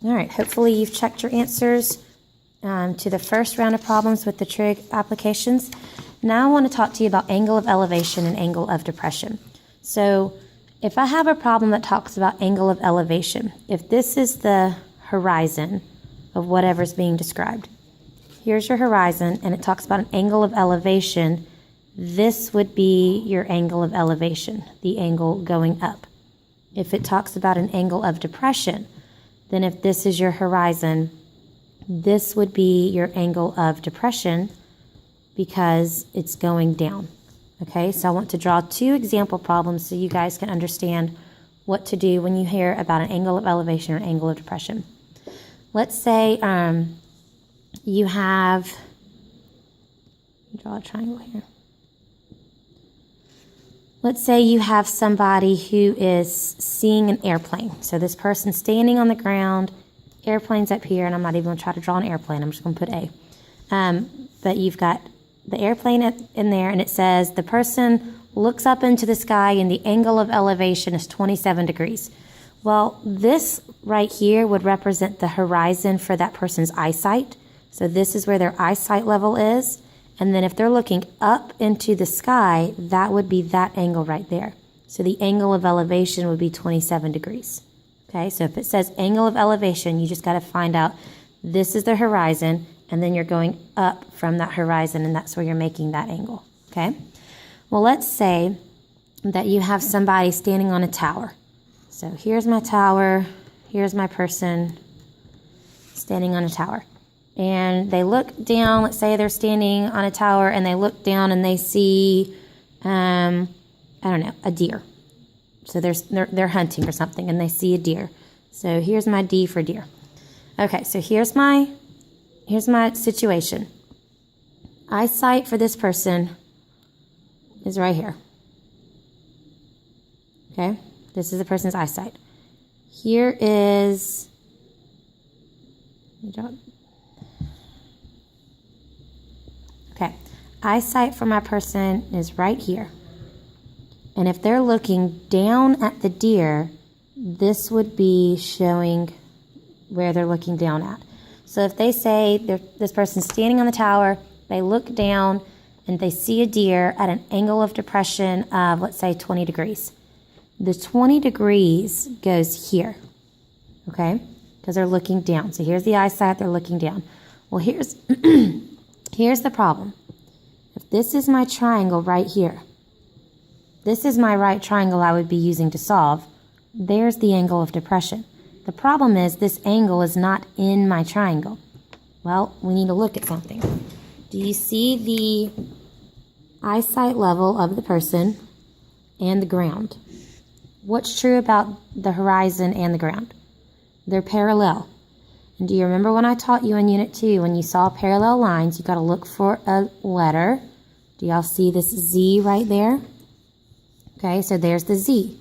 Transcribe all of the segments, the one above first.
All right, hopefully you've checked your answers to the first round of problems with the trig applications. Now I want to talk to you about angle of elevation and angle of depression. So if I have a problem that talks about angle of elevation, if this is the horizon of whatever's being described, here's your horizon and it talks about an angle of elevation, this would be your angle of elevation, the angle going up. If it talks about an angle of depression, then if this is your horizon, this would be your angle of depression because it's going down. Okay, so I want to draw two example problems so you guys can understand what to do when you hear about an angle of elevation or angle of depression. Let's say you have, draw a triangle here. Let's say you have somebody who is seeing an airplane. So this person's standing on the ground, airplane's up here, and I'm not even going to try to draw an airplane. I'm just going to put A. But you've got the airplane in there, and it says the person looks up into the sky and the angle of elevation is 27 degrees. Well, this right here would represent the horizon for that person's eyesight. So this is where their eyesight level is. And then if they're looking up into the sky, that would be that angle right there. So the angle of elevation would be 27 degrees. Okay, so if it says angle of elevation, you just got to find out this is the horizon, and then you're going up from that horizon, and that's where you're making that angle. Okay, well, let's say that you have somebody standing on a tower. So here's my tower, here's my person standing on a tower. And they look down, let's say they're standing on a tower, and they look down and they see, I don't know, a deer. So they're hunting or something, and they see a deer. So here's my D for deer. Okay, so here's my situation. Eyesight for this person is right here. Okay, this is the person's eyesight. Here is, okay, eyesight for my person is right here. And if they're looking down at the deer, this would be showing where they're looking down at. So if they say this person's standing on the tower, they look down and they see a deer at an angle of depression of, let's say, 20 degrees. The 20 degrees goes here, okay, because they're looking down. So here's the eyesight, they're looking down. Well, here's the problem. If this is my triangle right here, this is my right triangle I would be using to solve. There's the angle of depression. The problem is this angle is not in my triangle. Well, we need to look at something. Do you see the eyesight level of the person and the ground? What's true about the horizon and the ground? They're parallel. And do you remember when I taught you in Unit 2, when you saw parallel lines, you got to look for a letter. Do y'all see this Z right there? Okay, so there's the Z.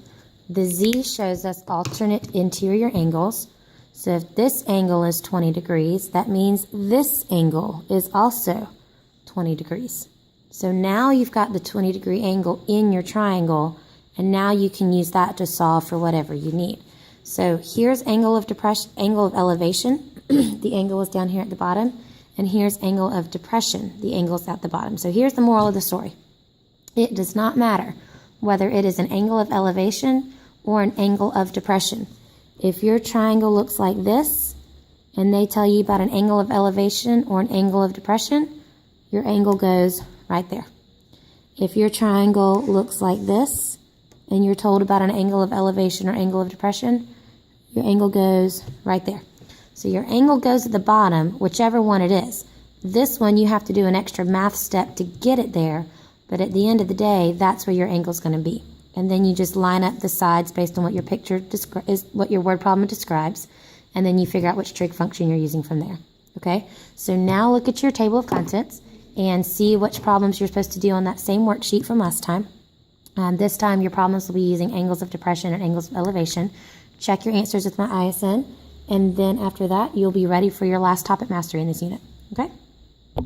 The Z shows us alternate interior angles. So if this angle is 20 degrees, that means this angle is also 20 degrees. So now you've got the 20 degree angle in your triangle, and now you can use that to solve for whatever you need. So here's angle of depression, angle of elevation. The angle is down here at the bottom. And here's angle of depression. The angle is at the bottom. So here's the moral of the story. It does not matter whether it is an angle of elevation or an angle of depression. If your triangle looks like this, and they tell you about an angle of elevation or an angle of depression, your angle goes right there. If your triangle looks like this, and you're told about an angle of elevation or angle of depression, your angle goes right there. So your angle goes at the bottom, whichever one it is. This one, you have to do an extra math step to get it there, but at the end of the day, that's where your angle is going to be. And then you just line up the sides based on what your picture is, what your word problem describes, and then you figure out which trig function you're using from there. Okay? So now look at your table of contents and see which problems you're supposed to do on that same worksheet from last time. This time your problems will be using angles of depression and angles of elevation. Check your answers with my ISN, and then after that, you'll be ready for your last topic mastery in this unit. Okay?